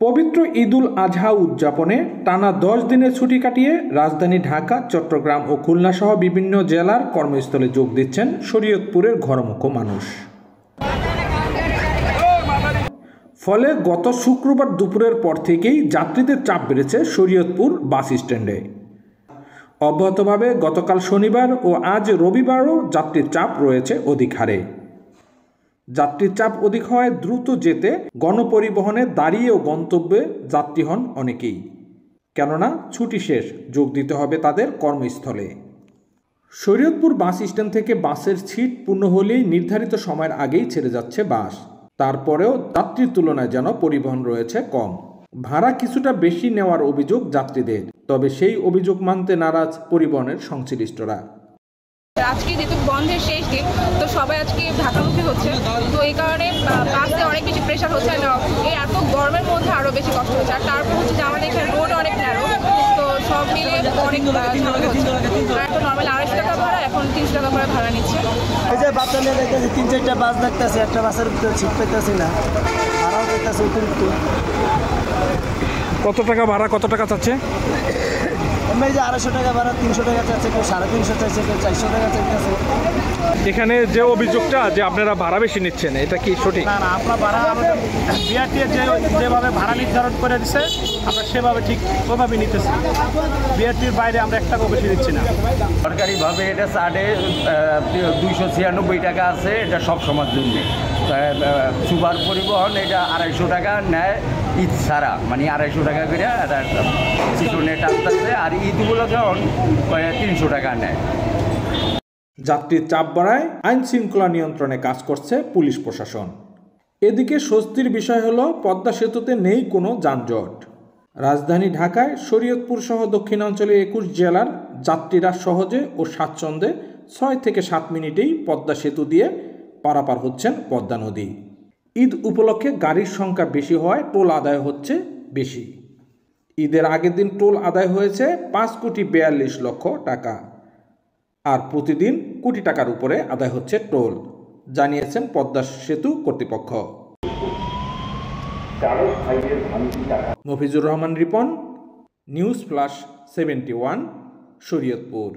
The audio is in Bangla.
পবিত্র ঈদুল আজহা উদযাপনে টানা 10 দিনের ছুটি কাটিয়ে রাজধানী ঢাকা, চট্টগ্রাম ও খুলনা সহ বিভিন্ন জেলার কর্মস্থলে যোগ দিচ্ছেন শরীয়তপুরের ঘরমুখো মানুষ। ফলে গত শুক্রবার দুপুরের পর থেকেই যাত্রীদের চাপ বেড়েছে শরীয়তপুর বাস স্ট্যান্ডে। অব্যাহতভাবে গতকাল শনিবার ও আজ রবিবারও যাত্রীর চাপ রয়েছে অধিক হারে। যাত্রীর চাপ অধিক হওয়ায় দ্রুত যেতে গণপরিবহনে দাঁড়িয়েও গন্তব্যে যাত্রী হন অনেকেই, কেননা ছুটি শেষ, যোগ দিতে হবে তাদের কর্মস্থলে। শরীয়তপুর বাস স্ট্যান্ড থেকে বাসের সিট পূর্ণ হলেই নির্ধারিত সময়ের আগেই ছেড়ে যাচ্ছে বাস। তারপরেও যাত্রীর তুলনায় যেন পরিবহন রয়েছে কম। ভাড়া কিছুটা বেশি নেওয়ার অভিযোগ যাত্রীদের, তবে সেই অভিযোগ মানতে নারাজ পরিবহনের সংশ্লিষ্টরা। আজকে যেহেতু বন্ধের শেষ দিন, তো সবাই আজকে ঢাকামুখী হচ্ছে, তো এই কারণে বাসে অনেক বেশি প্রেশার হচ্ছে। এই এত গরমের মধ্যে আরও বেশি কষ্ট হচ্ছে। আর তারপর হচ্ছে যে আমাদের এখানে রোড অনেক ন্যারো, তো সব মিলে অনেক ঝামেলা হচ্ছে। আর তো নর্মাল 250 টাকা ভাড়া, এখন 300 টাকা করে ভাড়া নিচ্ছে। এই যে বাচ্চা নিয়ে দেখতেছি 3-4টা বাস দেখতেছি, একটা বাসের ভিতরে সিট পেতেছি না, ভাড়াও দেখতেছি অতিরিক্ত। কত টাকা ভাড়া, কত টাকা চাচ্ছে? এমনি যে 250 টাকা ভাড়া, 300 টাকা চাচ্ছে, কেউ 350 চাইছে, কেউ 400 টাকা চাইতেছে। এখানে যে অভিযোগটা যে আপনারা ভাড়া বেশি নিচ্ছেন, এটা কি সঠিক? না, আপনার ভাড়া আমাদের বিআরটিএ যেভাবে ভাড়া নির্ধারণ করে দিচ্ছে, আমরা সেভাবে ঠিক ওইভাবে নিতেছি। বিআরটির বাইরে আমরা 1 টাকাও বেশি দিচ্ছি না। সরকারিভাবে এটা চার্টে 296 টাকা আছে, এটা সব সময়ের জন্য। সুপার পরিবহন এটা 250 টাকা নেয় ঈদ ছাড়া, মানে 250 টাকা করে পিছনে টানতেছে। আর ঈদগুলোকে 300 টাকা নেয়। যাত্রীর চাপ বাড়ায় আইন শৃঙ্খলা নিয়ন্ত্রণে কাজ করছে পুলিশ প্রশাসন। এদিকে স্বস্তির বিষয় হলো পদ্মা সেতুতে নেই কোনো যানজট। রাজধানী ঢাকায় শরীয়তপুর সহ দক্ষিণাঞ্চলের 21 জেলার যাত্রীরা সহজে ও স্বাচ্ছন্দ্যে 6 থেকে 7 মিনিটেই পদ্মা সেতু দিয়ে পারাপার হচ্ছেন পদ্মা নদী। ঈদ উপলক্ষে গাড়ির সংখ্যা বেশি হওয়ায় টোল আদায় হচ্ছে বেশি। ঈদের আগের দিন টোল আদায় হয়েছে 5,42,00,000 টাকা, আর প্রতিদিন কোটি টাকার উপরে আদায় হচ্ছে টোল, জানিয়েছেন পদ্মা সেতু কর্তৃপক্ষ। Mofizur Rahman Ripon, news plus 71, Shariatpur.